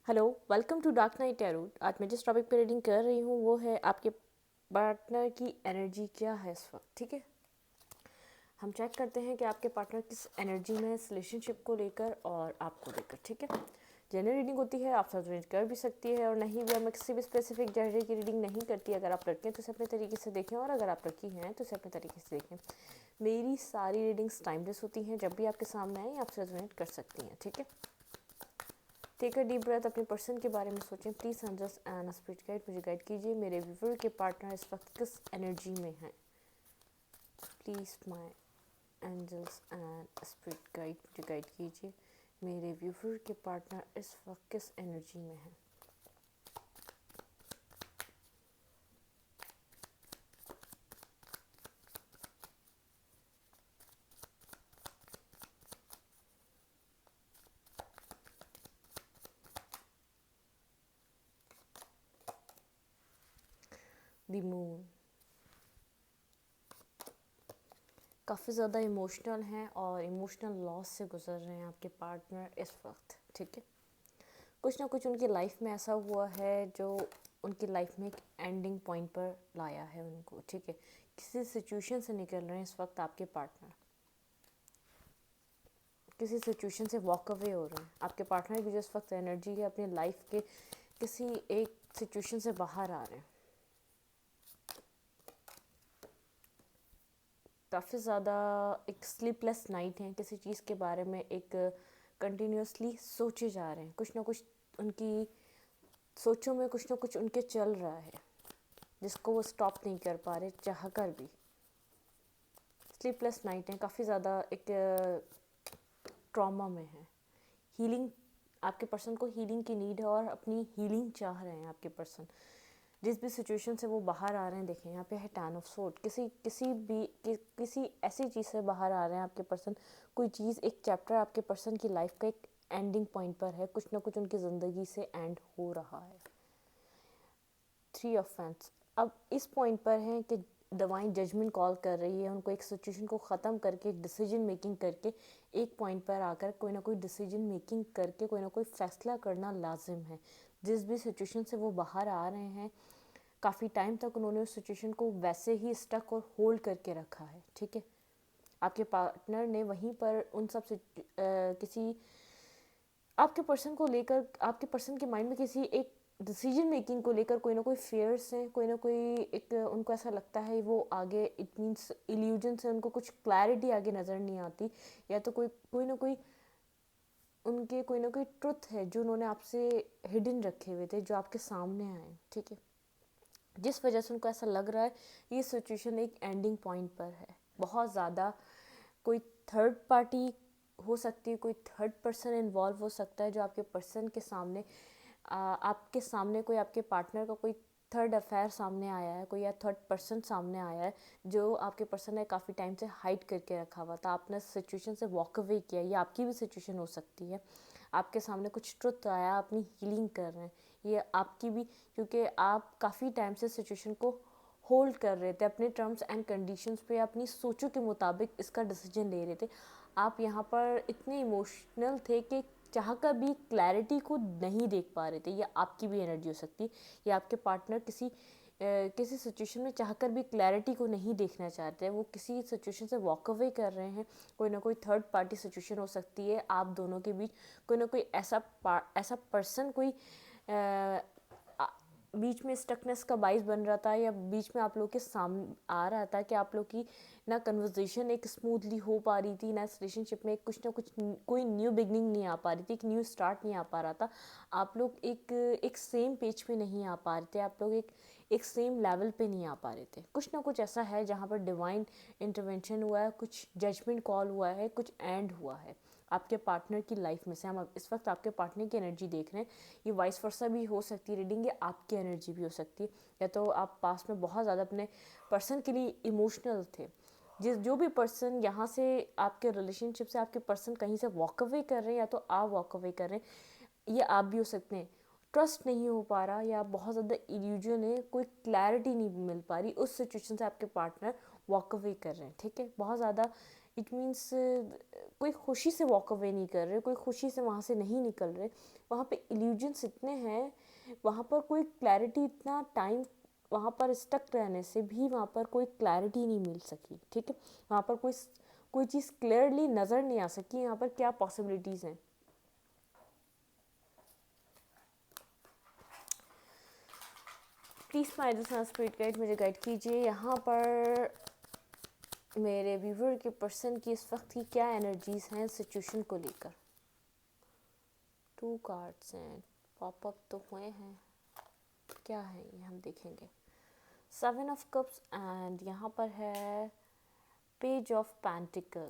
Hello, welcome to dark night tarot. आज मैं जिस टॉपिक पे रीडिंग कर रही हूँ वो है आपके पार्टनर की एनर्जी क्या है इस वक्त। ठीक है, हम चेक करते हैं कि आपके पार्टनर किस एनर्जी में है इस रिलेशनशिप को लेकर और आपको लेकर। ठीक है, जनरल रीडिंग होती है, आप सब रेंज कर भी सकती है और नहीं भी। मैं किसी भी स्पेसिफिक जेंडर की रीडिंग नहीं करती। अगर आप लड़के हैं तो इसे अपने तरीके से देखें और अगर आप लड़की हैं तो इसे अपने तरीके से देखें। मेरी सारी रीडिंग्स टाइमलेस होती हैं, जब भी आपके सामने आए आप रेजोनेट कर सकती हैं। ठीक है, टेक अ डीप ब्रेथ, अपने पर्सन के बारे में सोचें। Please angels and spirit guide मुझे गाइड कीजिए। मेरे व्यूवर के पार्टनर इस वक्त किस एनर्जी में हैं। Please my angels and spirit guide मुझे गाइड कीजिए। मेरे व्यूवर के पार्टनर इस वक्त किस एनर्जी में हैं। द मून काफ़ी ज़्यादा इमोशनल हैं और इमोशनल लॉस से गुजर रहे हैं आपके पार्टनर इस वक्त। ठीक है, कुछ ना कुछ उनकी लाइफ में ऐसा हुआ है जो उनकी लाइफ में एक एंडिंग पॉइंट पर लाया है उनको। ठीक है, किसी सिचुएशन से निकल रहे हैं इस वक्त आपके पार्टनर, किसी सिचुएशन से वॉक अवे हो रहे हैं। आपके पार्टनर की जो इस वक्त एनर्जी है अपनी लाइफ के किसी एक सिचुएशन से बाहर आ रहे हैं। काफ़ी ज़्यादा एक स्लीपलेस नाइट है, किसी चीज़ के बारे में एक कंटिन्यूसली सोचे जा रहे हैं। कुछ ना कुछ उनकी सोचों में कुछ ना कुछ उनके चल रहा है जिसको वो स्टॉप नहीं कर पा रहे चाह कर भी। स्लीपलेस नाइट है, काफ़ी ज़्यादा एक ट्रॉमा में है। हीलिंग, आपके पर्सन को हीलिंग की नीड है और अपनी हीलिंग चाह रहे हैं आपके पर्सन। जिस भी सिचुएशन से वो बाहर आ रहे हैं, देखें यहाँ पे है टैन ऑफ सोर्ड। किसी ऐसी चीज़ से बाहर आ रहे हैं आपके पर्सन। कोई चीज़, एक चैप्टर आपके पर्सन की लाइफ का एक एंडिंग पॉइंट पर है, कुछ ना कुछ उनकी ज़िंदगी से एंड हो रहा है। 3 ऑफ फैंस अब इस पॉइंट पर है कि डिवाइन जजमेंट कॉल कर रही है उनको एक सिचुएशन को ख़त्म करके, एक डिसीजन मेकिंग करके, एक पॉइंट पर आकर कोई ना कोई डिसीजन मेकिंग करके कोई ना कोई फैसला करना लाजिम है। जिस भी सिचुएशन से वो बाहर आ रहे हैं, काफ़ी टाइम तक उन्होंने उस सिचुएशन को वैसे ही स्टक और होल्ड करके रखा है। ठीक है, आपके पार्टनर ने वहीं पर उन सब से किसी आपके पर्सन को लेकर, आपके पर्सन के माइंड में किसी एक डिसीजन मेकिंग को लेकर कोई ना कोई फेयर्स हैं, कोई ना कोई एक उनको ऐसा लगता है वो आगे, इट मीन्स इल्यूजन से उनको कुछ क्लैरिटी आगे नज़र नहीं आती, या तो कोई कोई ना कोई उनके कोई ना कोई ट्रुथ है जो उन्होंने आपसे हिडन रखे हुए थे जो आपके सामने आए। ठीक है, जिस वजह से उनको ऐसा लग रहा है ये सिचुएशन एक एंडिंग पॉइंट पर है। बहुत ज़्यादा कोई थर्ड पार्टी हो सकती है, कोई थर्ड पर्सन इन्वॉल्व हो सकता है जो आपके पर्सन के सामने आपके सामने कोई आपके पार्टनर का कोई थर्ड अफेयर सामने आया है, कोई या थर्ड पर्सन सामने आया है जो आपके पर्सन ने काफ़ी टाइम से हाइड करके रखा हुआ था। आपने सिचुएशन से वॉक अवे किया, ये आपकी भी सिचुएशन हो सकती है। आपके सामने कुछ ट्रुथ आया, अपनी हीलिंग कर रहे हैं, ये आपकी भी, क्योंकि आप काफ़ी टाइम से सिचुएशन को होल्ड कर रहे थे अपने टर्म्स एंड कंडीशंस पे, अपनी सोचों के मुताबिक इसका डिसीजन ले रहे थे। आप यहाँ पर इतने इमोशनल थे कि चाह कर भी क्लैरिटी को नहीं देख पा रहे थे। ये आपकी भी एनर्जी हो सकती है, या आपके पार्टनर किसी सिचुएशन में चाहकर भी क्लैरिटी को नहीं देखना चाहते हैं, वो किसी सिचुएशन से वॉक अवे कर रहे हैं। कोई ना कोई थर्ड पार्टी सिचुएशन हो सकती है आप दोनों के बीच, कोई ना कोई ऐसा पर्सन कोई बीच में स्टकनेस का बाइस बन रहा था, या बीच में आप लोग के सामने आ रहा था कि आप लोग की ना कन्वर्जेशन एक स्मूथली हो पा रही थी, ना रिलेशनशिप में कुछ ना कुछ कोई न्यू बिगनिंग नहीं आ पा रही थी, एक न्यू स्टार्ट नहीं आ पा रहा था। आप लोग एक सेम पेज पे नहीं आ पा रहे थे, आप लोग एक सेम लेवल पे नहीं आ पा रहे थे। कुछ ना कुछ ऐसा है जहाँ पर डिवाइन इंटरवेंशन हुआ है, कुछ जजमेंट कॉल हुआ है, कुछ एंड हुआ है आपके पार्टनर की लाइफ में से। हम इस वक्त आपके पार्टनर की एनर्जी देख रहे हैं, ये वाइस वर्सा भी हो सकती है रीडिंग, ये आपकी एनर्जी भी हो सकती है। या तो आप पास में बहुत ज़्यादा अपने पर्सन के लिए इमोशनल थे, जो भी पर्सन यहाँ से आपके रिलेशनशिप से आपके पर्सन कहीं से वॉक अवे कर रहे हैं, या तो आप वॉक अवे कर रहे हैं, ये आप भी हो सकते हैं। ट्रस्ट नहीं हो पा रहा, या बहुत ज़्यादा इल्यूजन है, कोई क्लैरिटी नहीं मिल पा रही, उस सिचुएशन से आपके पार्टनर वॉक अवे कर रहे हैं। ठीक है, बहुत ज़्यादा इट मीन्स कोई खुशी से वॉक अवे नहीं कर रहे, कोई खुशी से वहाँ से नहीं निकल रहे, वहाँ पे इल्यूजन्स इतने हैं, वहाँ पर कोई क्लैरिटी, इतना टाइम वहाँ पर स्टक रहने से भी वहाँ पर कोई क्लैरिटी नहीं मिल सकी, ठीक है। वहाँ पर कोई चीज़ क्लियरली नज़र नहीं आ सकी यहाँ पर क्या पॉसिबिलिटीज़ हैं। प्लीज़ माय स्पिरिट गाइड, मुझे गाइड कीजिए यहाँ पर मेरे व्यूवर के पर्सन की इस वक्त की क्या एनर्जीज हैं सिचुएशन को लेकर। 2 कार्ड्स हैं, पॉप अप तो हुए हैं, क्या है ये हम देखेंगे। 7 ऑफ कप्स एंड यहाँ पर है पेज ऑफ पेंटिकल,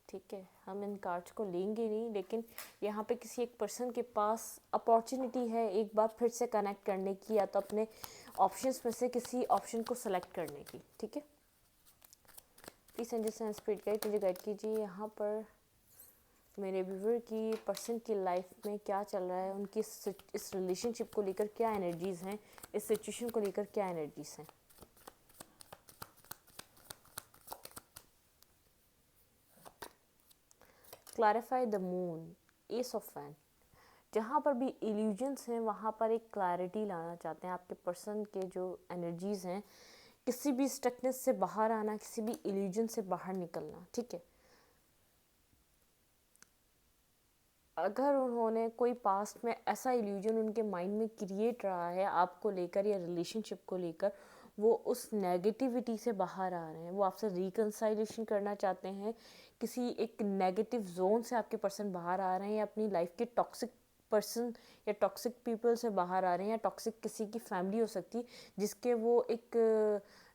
ठीक है। हम इन कार्ड्स को लेंगे नहीं, लेकिन यहाँ पे किसी एक पर्सन के पास अपॉर्चुनिटी है एक बार फिर से कनेक्ट करने की, या तो अपने ऑप्शंस में से किसी ऑप्शन को सेलेक्ट करने की, ठीक है। प्लीज़ अंडरस्टैंड स्पिरिट गाइड, मुझे गाइड कीजिए यहाँ पर मेरे व्यूवर की पर्सन की लाइफ में क्या चल रहा है, उनकी इस रिलेशनशिप को लेकर क्या एनर्जीज़ हैं, इस सिचुएशन को लेकर क्या एनर्जीज़ हैं। Clarify the moon, S of fan. जहाँ पर भी इल्यूजन्स हैं वहाँ पर एक क्लैरिटी लाना चाहते हैं आपके पर्सन के जो एनर्जीज़ हैं, किसी भी स्टकनेस से बाहर आना, किसी भी इल्यूजन से बाहर निकलना, ठीक है। अगर उन्होंने कोई पास्ट में ऐसा इल्यूजन उनके माइंड में क्रिएट रहा है आपको लेकर या रिलेशनशिप को लेकर, वो उस नेगेटिविटी से बाहर आ रहे हैं, वो आपसे रिकंसाइलेशन करना चाहते हैं, किसी एक नेगेटिव जोन से आपके पर्सन बाहर आ रहे हैं, या अपनी लाइफ के टॉक्सिक पर्सन या टॉक्सिक पीपल से बाहर आ रहे हैं, या टॉक्सिक किसी की फैमिली हो सकती है जिसके वो एक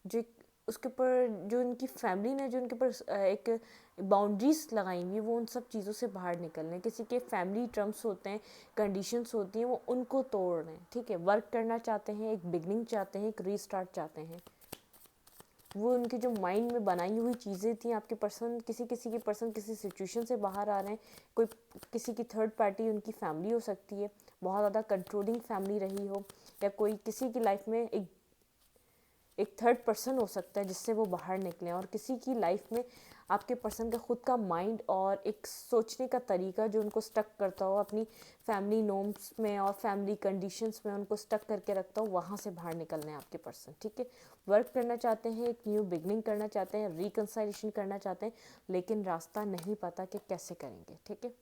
जो उसके ऊपर जो उनकी फैमिली ने जो उनके ऊपर एक बाउंड्रीज लगाई हुई, वो उन सब चीज़ों से बाहर निकल रहे हैं। किसी के फैमिली टर्म्स होते हैं, कंडीशंस होती हैं, वो उनको तोड़ रहे हैं, ठीक है। वर्क करना चाहते हैं, एक बिगनिंग चाहते हैं, एक रीस्टार्ट चाहते हैं। वो उनके जो माइंड में बनाई हुई चीज़ें थी, आपके पर्सन किसी के पर्सन किसी सिचुएशन से बाहर आ रहे हैं, कोई किसी की थर्ड पार्टी उनकी फैमिली हो सकती है, बहुत ज़्यादा कंट्रोलिंग फैमिली रही हो, या कोई किसी की लाइफ में एक थर्ड पर्सन हो सकता है जिससे वो बाहर निकलें, और किसी की लाइफ में आपके पर्सन का खुद का माइंड और एक सोचने का तरीका जो उनको स्टक करता हो अपनी फैमिली नॉर्म्स में और फैमिली कंडीशंस में, उनको स्टक करके रखता हो, वहाँ से बाहर निकलने आपके पर्सन, ठीक है। वर्क करना चाहते हैं, एक न्यू बिगनिंग करना चाहते हैं, रिकंसाइलेशन करना चाहते हैं, लेकिन रास्ता नहीं पता कि कैसे करेंगे, ठीक है।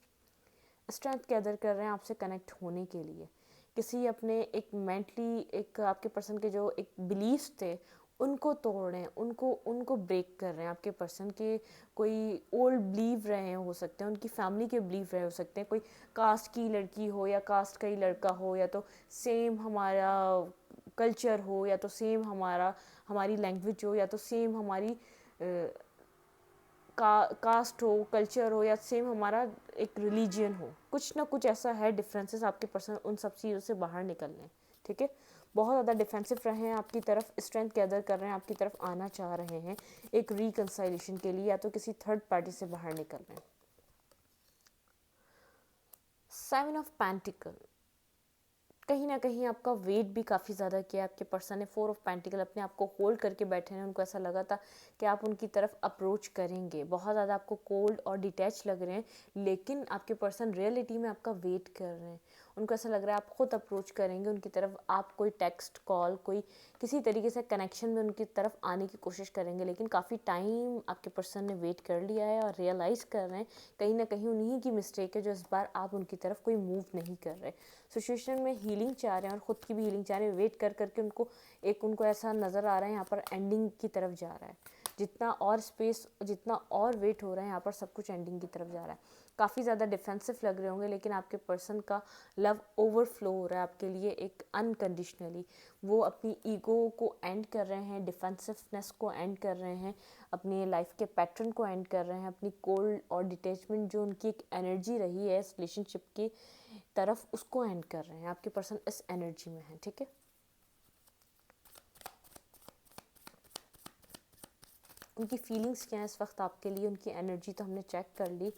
स्ट्रेंथ गैदर कर रहे हैं आपसे कनेक्ट होने के लिए, किसी अपने एक मेंटली एक आपके पर्सन के जो एक बिलीव्स थे उनको तोड़ रहे हैं, उनको ब्रेक कर रहे हैं। आपके पर्सन के कोई ओल्ड बिलीव रहे हो सकते हैं, उनकी फैमिली के बिलीव रहे हो सकते हैं, कोई कास्ट की लड़की हो या कास्ट का ही लड़का हो, या तो सेम हमारा कल्चर हो, या तो सेम हमारी लैंग्वेज हो, या तो सेम हमारी कास्ट हो, कल्चर हो, या सेम हमारा एक रिलीजियन हो, कुछ ना कुछ ऐसा है डिफरेंसेस आपके पर्सन उन सब चीज़ों से बाहर निकलने हैं, ठीक है। बहुत ज़्यादा डिफेंसिव रहे हैं आपकी तरफ, स्ट्रेंथ गैदर कर रहे हैं, आपकी तरफ आना चाह रहे हैं एक रिकंसाइलेशन के लिए, या तो किसी थर्ड पार्टी से बाहर निकल रहे हैं। 7 ऑफ पेंटिकल, कहीं ना कहीं आपका वेट भी काफ़ी ज़्यादा किया आपके पर्सन ने। 4 ऑफ पेंटिकल, अपने आप को होल्ड करके बैठे हैं, उनको ऐसा लगा था कि आप उनकी तरफ अप्रोच करेंगे, बहुत ज़्यादा आपको कोल्ड और डिटैच लग रहे हैं, लेकिन आपके पर्सन रियलिटी में आपका वेट कर रहे हैं। उनको ऐसा लग रहा है आप खुद अप्रोच करेंगे उनकी तरफ, आप कोई टेक्स्ट कॉल कोई किसी तरीके से कनेक्शन में उनकी तरफ आने की कोशिश करेंगे, लेकिन काफ़ी टाइम आपके पर्सन ने वेट कर लिया है और रियलाइज़ कर रहे हैं कहीं ना कहीं उन्हीं की मिस्टेक है जो इस बार आप उनकी तरफ कोई मूव नहीं कर रहे। सिचुएशन में हीलिंग चाह रहे हैं और ख़ुद की भी हीलिंग चाह रहे हैं, वेट कर करके उनको ऐसा नज़र आ रहा है यहाँ पर एंडिंग की तरफ जा रहा है, जितना और स्पेस जितना और वेट हो रहा है यहाँ पर सब कुछ एंडिंग की तरफ जा रहा है। काफ़ी ज़्यादा डिफेंसिव लग रहे होंगे, लेकिन आपके पर्सन का लव ओवरफ्लो हो रहा है आपके लिए एक अनकंडीशनली। वो अपनी ईगो को एंड कर रहे हैं, डिफेंसिवनेस को एंड कर रहे हैं, अपनी लाइफ के पैटर्न को एंड कर रहे हैं, अपनी कोल्ड और डिटैचमेंट जो उनकी एक एनर्जी रही है इस रिलेशनशिप की तरफ उसको एंड कर रहे हैं। आपके पर्सन इस एनर्जी में है, ठीक है। उनकी फीलिंग्स क्या है इस वक्त आपके लिए, उनकी एनर्जी तो हमने चेक कर ली,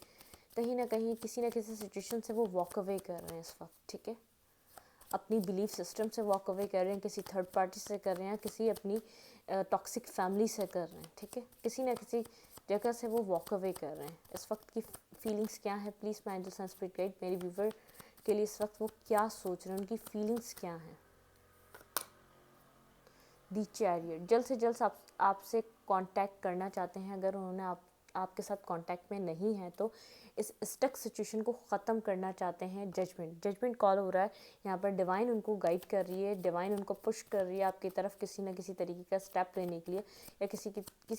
कहीं ना कहीं किसी न किसी सिचुएशन से वो वॉक अवे कर रहे हैं इस वक्त, ठीक है। अपनी बिलीफ सिस्टम से वॉक अवे कर रहे हैं, किसी थर्ड पार्टी से कर रहे हैं, किसी अपनी टॉक्सिक फैमिली से कर रहे हैं, ठीक है। किसी न किसी जगह से वो वॉक अवे कर रहे हैं। इस वक्त की फीलिंग्स क्या है, please my angels and spirit guide मेरे व्यूवर के लिए इस वक्त वो क्या सोच रहे हैं, उनकी फीलिंग्स क्या हैं। दी चैरियट, जल्द से जल्द आपसे कांटेक्ट करना चाहते हैं। अगर उन्होंने आपके साथ कांटेक्ट में नहीं है तो इस स्टक सिचुएशन को ख़त्म करना चाहते हैं। जजमेंट कॉल हो रहा है यहाँ पर। डिवाइन उनको गाइड कर रही है, डिवाइन उनको पुश कर रही है आपकी तरफ किसी न किसी तरीके का स्टेप लेने के लिए, या किसी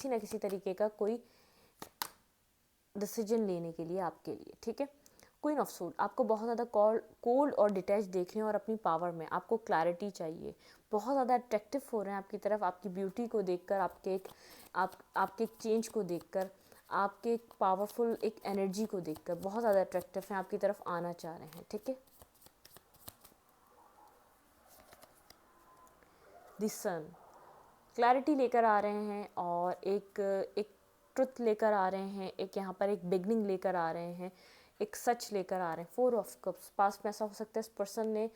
न किसी तरीके का कोई डिसीजन लेने के लिए आपके लिए, ठीक है। क्वीन ऑफ सोल, आपको बहुत ज़्यादा कोल्ड और डिटैच देख रहे हैं और अपनी पावर में आपको क्लैरिटी चाहिए। बहुत ज़्यादा अट्रैक्टिव हो रहे हैं आपकी तरफ, आपकी ब्यूटी को देखकर, आपके एक चेंज को देखकर, आपके एक पावरफुल एक एनर्जी को देखकर बहुत ज़्यादा अट्रैक्टिव हैं, आपकी तरफ आना चाह रहे हैं, ठीक है। द सन, क्लैरिटी लेकर आ रहे हैं और एक ट्रुथ लेकर आ रहे हैं, एक यहाँ पर एक बिगनिंग लेकर आ रहे हैं, एक सच लेकर आ रहे हैं। 4 ऑफ कप्स, पास में ऐसा हो सकता है इस पर्सन ने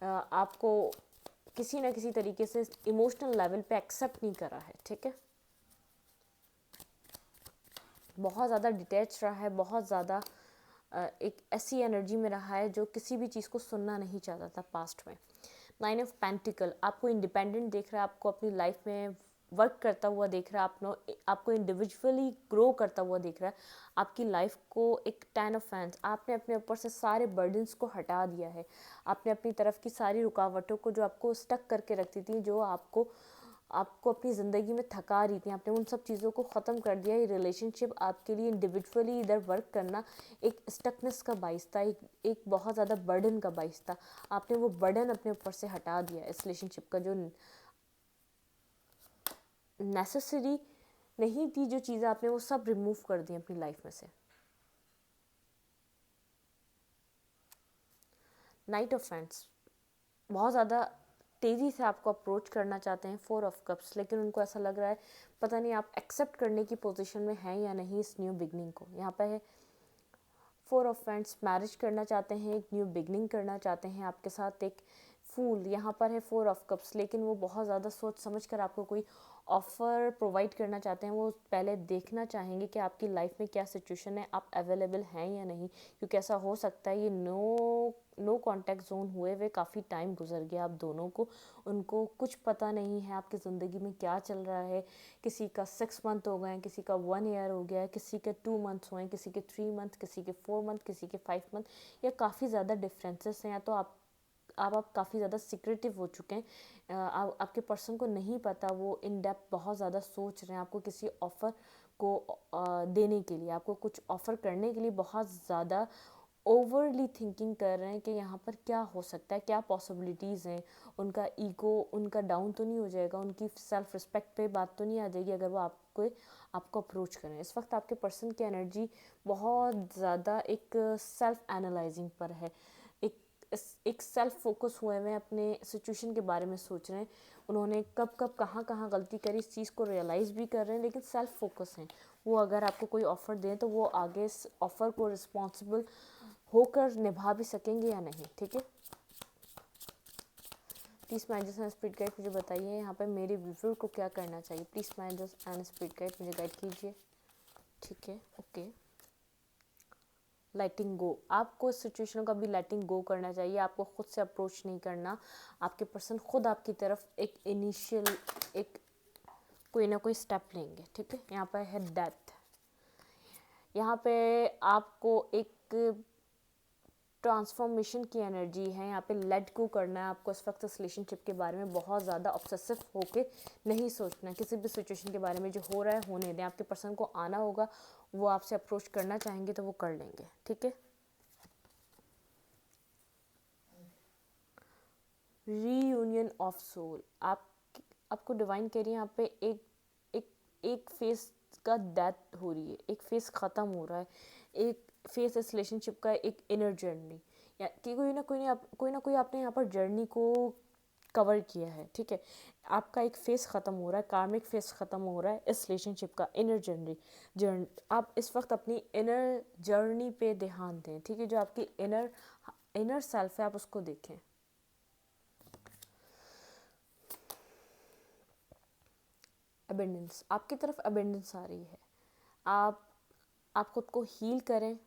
आपको किसी न किसी तरीके से इमोशनल लेवल पे एक्सेप्ट नहीं करा है, ठीक है। बहुत ज़्यादा डिटैच रहा है, बहुत ज़्यादा एक ऐसी एनर्जी में रहा है जो किसी भी चीज़ को सुनना नहीं चाहता था पास्ट में। 9 ऑफ पेंटिकल, आपको इंडिपेंडेंट देख रहा है, आपको अपनी लाइफ में वर्क करता हुआ देख रहा है, आपको इंडिविजुअली ग्रो करता हुआ देख रहा है। आपकी लाइफ को एक 10 ऑफ फैंस, आपने अपने ऊपर से सारे बर्डन्स को हटा दिया है। आपने अपनी तरफ की सारी रुकावटों को जो आपको स्टक करके रखती थी, जो आपको अपनी ज़िंदगी में थका रही थी, आपने उन सब चीज़ों को ख़त्म कर दिया। ये रिलेशनशिप आपके लिए इंडिविजुअली इधर वर्क करना एक स्टकनेस का बाइस था, एक बहुत ज़्यादा बर्डन का बाइस था। आपने वो बर्डन अपने ऊपर से हटा दिया। इस रिलेशनशिप का जो नेसेसरी नहीं थी जो चीज़ें, आपने वो सब रिमूव कर दी अपनी लाइफ में से। नाइट ऑफ फ्रेंड्स, बहुत ज़्यादा तेज़ी से आपको अप्रोच करना चाहते हैं। 4 ऑफ कप्स, लेकिन उनको ऐसा लग रहा है पता नहीं आप एक्सेप्ट करने की पोजीशन में हैं या नहीं इस न्यू बिगनिंग को। यहाँ पे है 4 ऑफ फ्रेंड्स, मैरिज करना चाहते हैं, एक न्यू बिगनिंग करना चाहते हैं आपके साथ। एक फूल, यहाँ पर है 4 ऑफ कप्स, लेकिन वो बहुत ज़्यादा सोच समझ कर आपको कोई ऑफ़र प्रोवाइड करना चाहते हैं। वो पहले देखना चाहेंगे कि आपकी लाइफ में क्या सिचुएशन है, आप अवेलेबल हैं या नहीं, क्योंकि ऐसा हो सकता है ये नो कॉन्टैक्ट जोन हुए हुए काफ़ी टाइम गुजर गया आप दोनों को। उनको कुछ पता नहीं है आपकी ज़िंदगी में क्या चल रहा है। किसी का 6 मंथ हो गए हैं, किसी का 1 ईयर हो गया है, किसी के 2 मंथ्स हुए हैं, किसी के 3 मंथ, किसी के 4 मंथ, किसी के 5 मंथ, या काफ़ी ज़्यादा डिफरेंसेस हैं। या तो आप काफ़ी ज़्यादा सिक्रेटिव हो चुके हैं। आपके पर्सन को नहीं पता, वो इन डेप्थ बहुत ज़्यादा सोच रहे हैं आपको किसी ऑफ़र को देने के लिए, आपको कुछ ऑफ़र करने के लिए बहुत ज़्यादा ओवरली थिंकिंग कर रहे हैं कि यहाँ पर क्या हो सकता है, क्या पॉसिबिलिटीज़ हैं। उनका ईगो उनका डाउन तो नहीं हो जाएगा, उनकी सेल्फ रिस्पेक्ट पे बात तो नहीं आ जाएगी अगर वो आपको अप्रोच करें। इस वक्त आपके पर्सन की एनर्जी बहुत ज़्यादा एक सेल्फ एनालाइजिंग पर है, एक सेल्फ फोकस हुए हैं, अपने सिचुएशन के बारे में सोच रहे हैं। उन्होंने कब कहाँ गलती करी इस चीज़ को रियलाइज़ भी कर रहे हैं, लेकिन सेल्फ फोकस हैं वो। अगर आपको कोई ऑफ़र दें तो वो आगे इस ऑफ़र को रिस्पॉन्सिबल होकर निभा भी सकेंगे या नहीं, ठीक है। Please my angels and spirit guide मुझे बताइए यहाँ पे मेरे व्यूअर को क्या करना चाहिए। Please my angels and spirit guide मुझे गाइड कीजिए, ठीक है। ओके, लेटिंग गो, आपको इस सिचुएशन का भी लेटिंग गो करना चाहिए। आपको खुद से अप्रोच नहीं करना, आपके पर्सन खुद आपकी तरफ एक इनिशियल एक कोई ना कोई स्टेप लेंगे, ठीक है। यहाँ पर है डेथ, यहाँ पे आपको एक ट्रांसफॉर्मेशन की एनर्जी है। यहाँ पे लेट गो करना है आपको इस वक्त इस रिलेशनशिप के बारे में। बहुत ज़्यादा ऑब्सेसिव होके नहीं सोचना है किसी भी सिचुएशन के बारे में। जो हो रहा है होने दें, आपके पर्सन को आना होगा, वो आपसे अप्रोच करना चाहेंगे तो वो कर लेंगे, ठीक है। रीयूनियन ऑफ सोल, आपको डिवाइन कह रही है यहाँ पे एक फेस का डेथ हो रही है, एक फेस ख़त्म हो रहा है, एक फेस इस रिलेशनशिप का एक इनर जर्नी, या कि कोई ना कोई आपने यहाँ पर जर्नी को कवर किया है, ठीक है। आपका एक फेस ख़त्म हो रहा है, कार्मिक फेस ख़त्म हो रहा है इस रिलेशनशिप का। इनर जर्नी आप इस वक्त अपनी इनर जर्नी पे ध्यान दें, ठीक है। जो आपकी इनर सेल्फ है आप उसको देखें। अबेंडेंस, आपकी तरफ अबेंडेंस आ रही है, आप खुद को हील करें,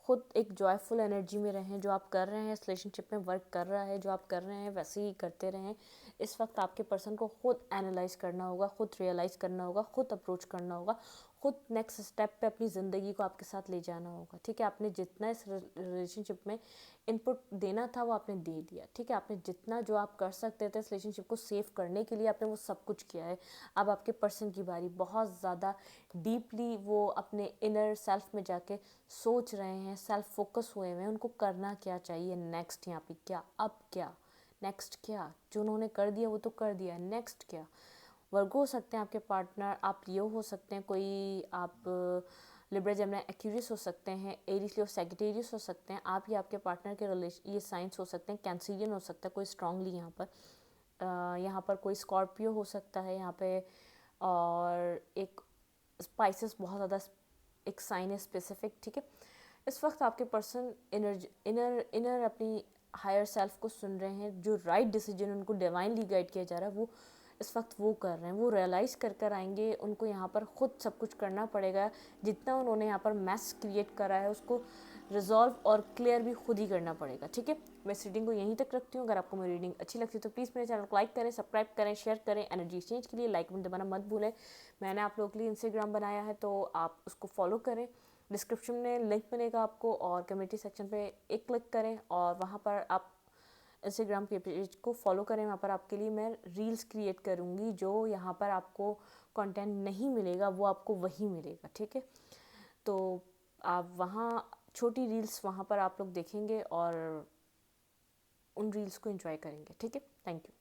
खुद एक जॉयफुल एनर्जी में रहें। जो आप कर रहे हैं इस रिलेशनशिप में वर्क कर रहा है, जो आप कर रहे हैं वैसे ही करते रहें। इस वक्त आपके पर्सन को खुद एनालाइज करना होगा, खुद रियलाइज़ करना होगा, खुद अप्रोच करना होगा, खुद नेक्स्ट स्टेप पे अपनी ज़िंदगी को आपके साथ ले जाना होगा। ठीक है, आपने जितना इस रिलेशनशिप में इनपुट देना था वो आपने दे दिया। ठीक है, आपने जितना जो आप कर सकते थे इस रिलेशनशिप को सेव करने के लिए आपने वो सब कुछ किया है। अब आपके पर्सन की बारी, बहुत ज़्यादा डीपली वो अपने इनर सेल्फ में जाके सोच रहे हैं, सेल्फ फोकस हुए हुए हैं, उनको करना क्या चाहिए नेक्स्ट, यहाँ पे क्या, अब क्या, नेक्स्ट क्या। जो उन्होंने कर दिया वो तो कर दिया, नेक्स्ट क्या। वर्गो हो सकते हैं आपके पार्टनर, आप लियो हो सकते हैं, कोई आप लिब्रा जेमिनी एक्वेरियस हो सकते हैं, एरीज लियो सैजिटेरियस हो सकते हैं, आप या आपके पार्टनर के रिलेशन ये साइंस हो सकते हैं, कैंसरियन हो सकता है कोई स्ट्रांगली यहाँ पर कोई स्कॉर्पियो हो सकता है यहाँ पे, और एक स्पाइसेस बहुत ज़्यादा एक साइन है स्पेसिफिक। ठीक है, इस वक्त आपके पर्सन इनर अपनी हायर सेल्फ को सुन रहे हैं। जो राइट डिसीजन उनको डिवाइनली गाइड किया जा रहा है वो इस वक्त वो कर रहे हैं। वो रियलाइज़ कर आएंगे, उनको यहाँ पर खुद सब कुछ करना पड़ेगा। जितना उन्होंने यहाँ पर मैस क्रिएट करा है उसको रिजॉल्व और क्लियर भी खुद ही करना पड़ेगा। ठीक है, मैं इस रीडिंग को यहीं तक रखती हूँ। अगर आपको मेरी रीडिंग अच्छी लगती है तो प्लीज़ मेरे चैनल को लाइक करें, सब्सक्राइब करें, शेयर करें। एनर्जी एक्सचेंज के लिए लाइक बटन दबाना मत भूलें। मैंने आप लोगों के लिए इंस्टाग्राम बनाया है तो आप उसको फॉलो करें। डिस्क्रिप्शन में लिंक मिलेगा आपको, और कम्युनिटी सेक्शन पे एक क्लिक करें और वहाँ पर आप इंस्टाग्राम के पेज को फॉलो करें। वहाँ पर आपके लिए मैं रील्स क्रिएट करूँगी। जो यहाँ पर आपको कंटेंट नहीं मिलेगा वो आपको वहीं मिलेगा। ठीक है, तो आप वहाँ छोटी रील्स वहाँ पर आप लोग देखेंगे और उन रील्स को एंजॉय करेंगे। ठीक है, थैंक यू।